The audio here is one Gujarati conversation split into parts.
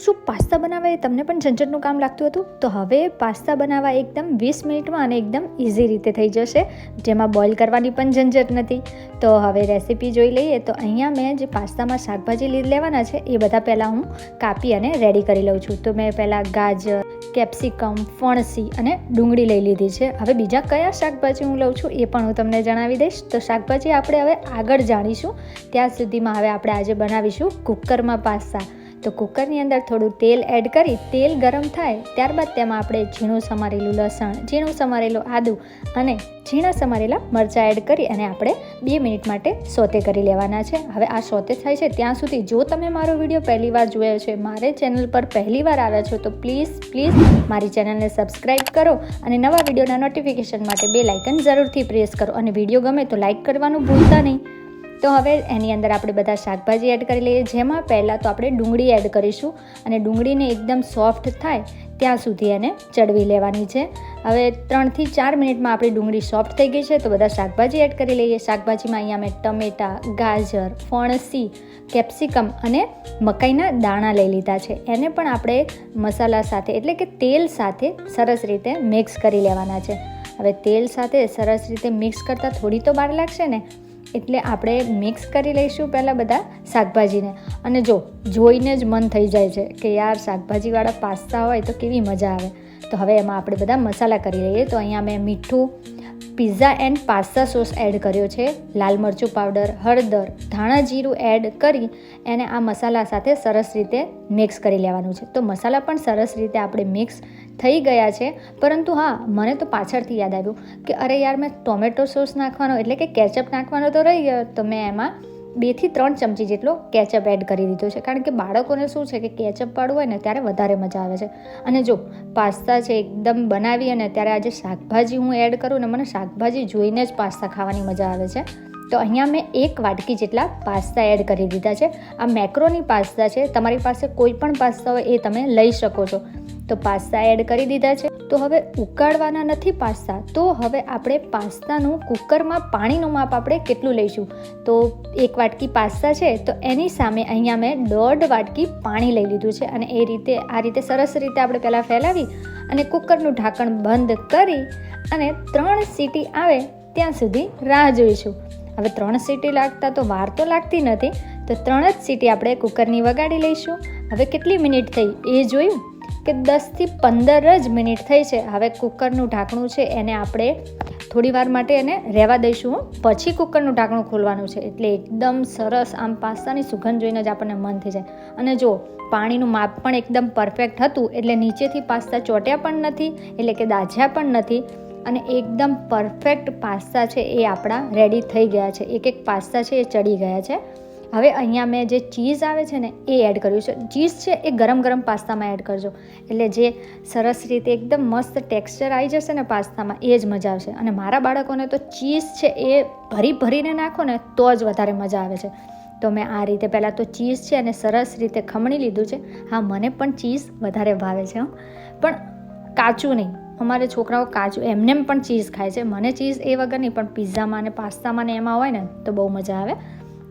શું પાસ્તા બનાવવા એ તમને પણ ઝંઝટનું કામ લાગતું હતું? તો હવે પાસ્તા બનાવવા એકદમ 20 મિનિટમાં અને એકદમ ઇઝી રીતે થઈ જશે, જેમાં બોઇલ કરવાની પણ ઝંઝટ નથી. તો હવે રેસીપી જોઈ લઈએ. તો અહીંયા મેં જે પાસ્તામાં શાકભાજી લેવાના છે એ બધા પહેલાં હું કાપી અને રેડી કરી લઉં છું. તો મેં પહેલાં ગાજર, કેપ્સિકમ, ફણસી અને ડુંગળી લઈ લીધી છે. હવે બીજા કયા શાકભાજી હું લઉં છું એ પણ હું તમને જણાવી દઈશ. તો શાકભાજી આપણે હવે આગળ જાણીશું. ત્યાં સુધીમાં હવે આપણે આજે બનાવીશું કુકરમાં પાસ્તા. તો કુકરની અંદર થોડું તેલ એડ કરી તેલ ગરમ થાય ત્યારબાદ તેમાં આપણે ઝીણું સમારેલું લસણ, ઝીણું સમારેલું આદું અને ઝીણા સમારેલા મરચાં એડ કરી અને આપણે 2 મિનિટ માટે સોતે કરી લેવાના છે. હવે આ સોતે થાય છે ત્યાં સુધી જો તમે મારો વિડીયો પહેલીવાર જોયો છે, મારે ચેનલ પર પહેલીવાર આવ્યા છો, તો પ્લીઝ મારી ચેનલને સબસ્ક્રાઈબ કરો અને નવા વિડીયોના નોટિફિકેશન માટે બેલ આઇકન જરૂરથી પ્રેસ કરો અને વિડીયો ગમે તો લાઇક કરવાનું ભૂલતા નહીં. તો હવે એની અંદર આપણે બધા શાકભાજી એડ કરી લઈએ, જેમાં પહેલાં તો આપણે ડુંગળી એડ કરીશું અને ડુંગળીને એકદમ સોફ્ટ થાય ત્યાં સુધી એને ચડવી લેવાની છે. હવે 3 થી 4 મિનિટમાં આપણી ડુંગળી સોફ્ટ થઈ ગઈ છે. તો બધા શાકભાજી એડ કરી લઈએ. શાકભાજીમાં અહીંયા મેં ટમેટાં, ગાજર, ફણસી, કેપ્સિકમ અને મકાઈના દાણા લઈ લીધા છે. એને પણ આપણે મસાલા સાથે એટલે કે તેલ સાથે સરસ રીતે મિક્સ કરી લેવાના છે. હવે તેલ સાથે સરસ રીતે મિક્સ કરતાં થોડી તો વાર લાગશે ને, એટલે આપણે મિક્સ કરી લઈશું પહેલાં બધા શાકભાજીને. અને જોઈને જ મન થઈ જાય છે કે યાર શાકભાજીવાળા પાસ્તા હોય તો કેવી મજા આવે. તો હવે એમાં આપણે બધા મસાલા કરી લઈએ. તો અહીંયા મેં મીઠું, pizza and pasta sauce add કર્યો છે, લાલ મરચું પાવડર, હળદર, ધાણા જીરું એડ કરી એને આ મસાલા સાથે સરસ રીતે મિક્સ કરી લેવાનું છે. તો મસાલા પણ સરસ રીતે આપણે મિક્સ થઈ ગયા છે. પરંતુ હા, મને તો પાછળથી યાદ આવ્યું કે અરે યાર મેં ટોમેટો સોસ નાખવાનો એટલે કે કેચઅપ નાખવાનો તો રહી ગયો. તો મેં એમાં 2 થી 3 ચમચી જેટલો કેચઅપ એડ કરી દીધો છે, કારણ કે બાળકોને શું છે કે કેચઅપ વાળું હોય ને ત્યારે વધારે મજા આવે છે. અને જો પાસ્તા છે એકદમ બનાવી અને ત્યારે આજે શાકભાજી હું એડ કરું ને મને શાકભાજી જોઈને જ પાસ્તા ખાવાની મજા આવે છે. તો અહીંયા મેં 1 વાટકી જેટલા પાસ્તા એડ કરી દીધા છે. આ મેક્રોની પાસ્તા છે, તમારી પાસે કોઈ પણ પાસ્તા હોય એ તમે લઈ શકો છો. તો પાસ્તા એડ કરી દીધા છે. તો હવે ઉકાળવાના નથી પાસ્તા. તો હવે આપણે પાસ્તાનું કુકરમાં પાણીનું માપ આપણે કેટલું લઈશું. તો 1 વાટકી પાસ્તા છે તો એની સામે અહીંયા મેં 1.5 વાટકી પાણી લઈ લીધું છે. અને આ રીતે સરસ રીતે આપણે પહેલાં ફેલાવી અને કુકરનું ઢાંકણ બંધ કરી અને 3 સીટી આવે ત્યાં સુધી રાહ જોઈશું. હવે 3 સીટી લાગતા તો વાર તો લાગતી નથી, તો 3 જ સીટી આપણે કુકરની વગાડી લઈશું. હવે કેટલી મિનિટ થઈ એ જોયું કે 10 થી 15 જ મિનિટ થઈ છે. હવે કુકરનું ઢાંકણું છે એને આપણે થોડી વાર માટે એને રહેવા દઈશું. પછી કુકરનું ઢાંકણું ખોલવાનું છે, એટલે એકદમ સરસ આમ પાસ્તાની સુગંધ જોઈને જ આપણને મન થઈ જાય. અને જો પાણીનું માપ પણ એકદમ પરફેક્ટ હતું, એટલે નીચેથી પાસ્તા ચોટ્યા પણ નથી, એટલે કે દાઝ્યા પણ નથી. અને એકદમ પરફેક્ટ પાસ્તા છે એ આપણા રેડી થઈ ગયા છે. એક પાસ્તા છે એ ચડી ગયા છે. હવે અહીંયા મેં જે ચીઝ આવે છે ને એ એડ કર્યું છે. ચીઝ છે એ ગરમ પાસ્તામાં એડ કરજો, એટલે જે સરસ રીતે એકદમ મસ્ત ટેક્સચર આવી જશે ને પાસ્તામાં, એ જ મજા આવશે. અને મારા બાળકોને તો ચીઝ છે એ ભરીને નાખો ને તો જ વધારે મજા આવે છે. તો મેં આ રીતે પહેલાં તો ચીઝ છે અને સરસ રીતે ખમણી લીધું છે. હા, મને પણ ચીઝ વધારે ભાવે છે, પણ કાચું નહીં. અમારે છોકરાઓ કાચું એમને પણ ચીઝ ખાય છે. મને ચીઝ એ વગર નહીં, પણ પિઝામાં ને પાસ્તામાં ને એમાં હોય ને તો બહુ મજા આવે.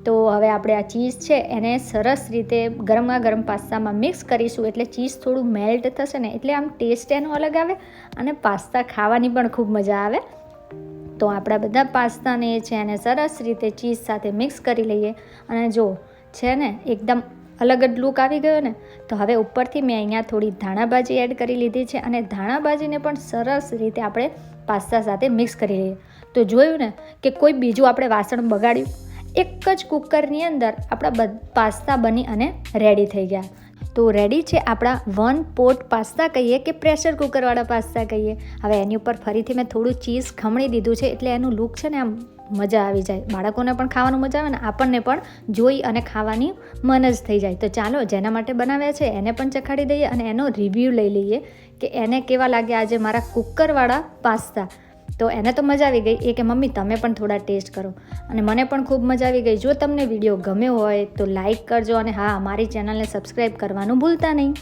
તો હવે આપણે આ ચીઝ છે એને સરસ રીતે ગરમ પાસ્તામાં મિક્સ કરીશું, એટલે ચીઝ થોડું મેલ્ટ થશે ને એટલે આમ ટેસ્ટ એનો અલગ આવે અને પાસ્તા ખાવાની પણ ખૂબ મજા આવે. તો આપણા બધા પાસ્તાને છે એને સરસ રીતે ચીઝ સાથે મિક્સ કરી લઈએ. અને જો છે ને એકદમ અલગ જ લુક આવી ગયો ને. તો હવે ઉપરથી મેં અહીંયા થોડી ધાણાભાજી એડ કરી લીધી છે અને ધાણાભાજીને પણ સરસ રીતે આપણે પાસ્તા સાથે મિક્સ કરી લઈએ. તો જોયું ને કે કોઈ બીજું આપણે વાસણ બગાડ્યું, એક જ કુકરની અંદર આપણા પાસ્તા બની અને રેડી થઈ ગયા. તો રેડી છે આપણા 1 પોટ પાસ્તા કહીએ કે પ્રેશર કુકરવાળા પાસ્તા કહીએ. હવે એની ઉપર ફરીથી મેં થોડું ચીઝ ખમણી દીધું છે, એટલે એનું લુક છે ને આમ મજા આવી જાય. બાળકોને પણ ખાવાનું મજા આવે ને આપણને પણ જોઈ અને ખાવાની મન જ થઈ જાય. તો ચાલો જેના માટે બનાવ્યા છે એને પણ ચખાડી દઈએ અને એનો રિવ્યૂ લઈ લઈએ કે એને કેવા લાગ્યા આજે મારા કુકરવાળા પાસ્તા. તો એને તો મજા આવી ગઈ. એ કે મમ્મી તમે પણ થોડા ટેસ્ટ કરો, અને મને પણ ખૂબ મજા આવી ગઈ. જો તમને વિડીયો ગમ્યો હોય તો લાઈક કરજો અને હા, મારી ચેનલને સબસ્ક્રાઈબ કરવાનું ભૂલતા નહીં.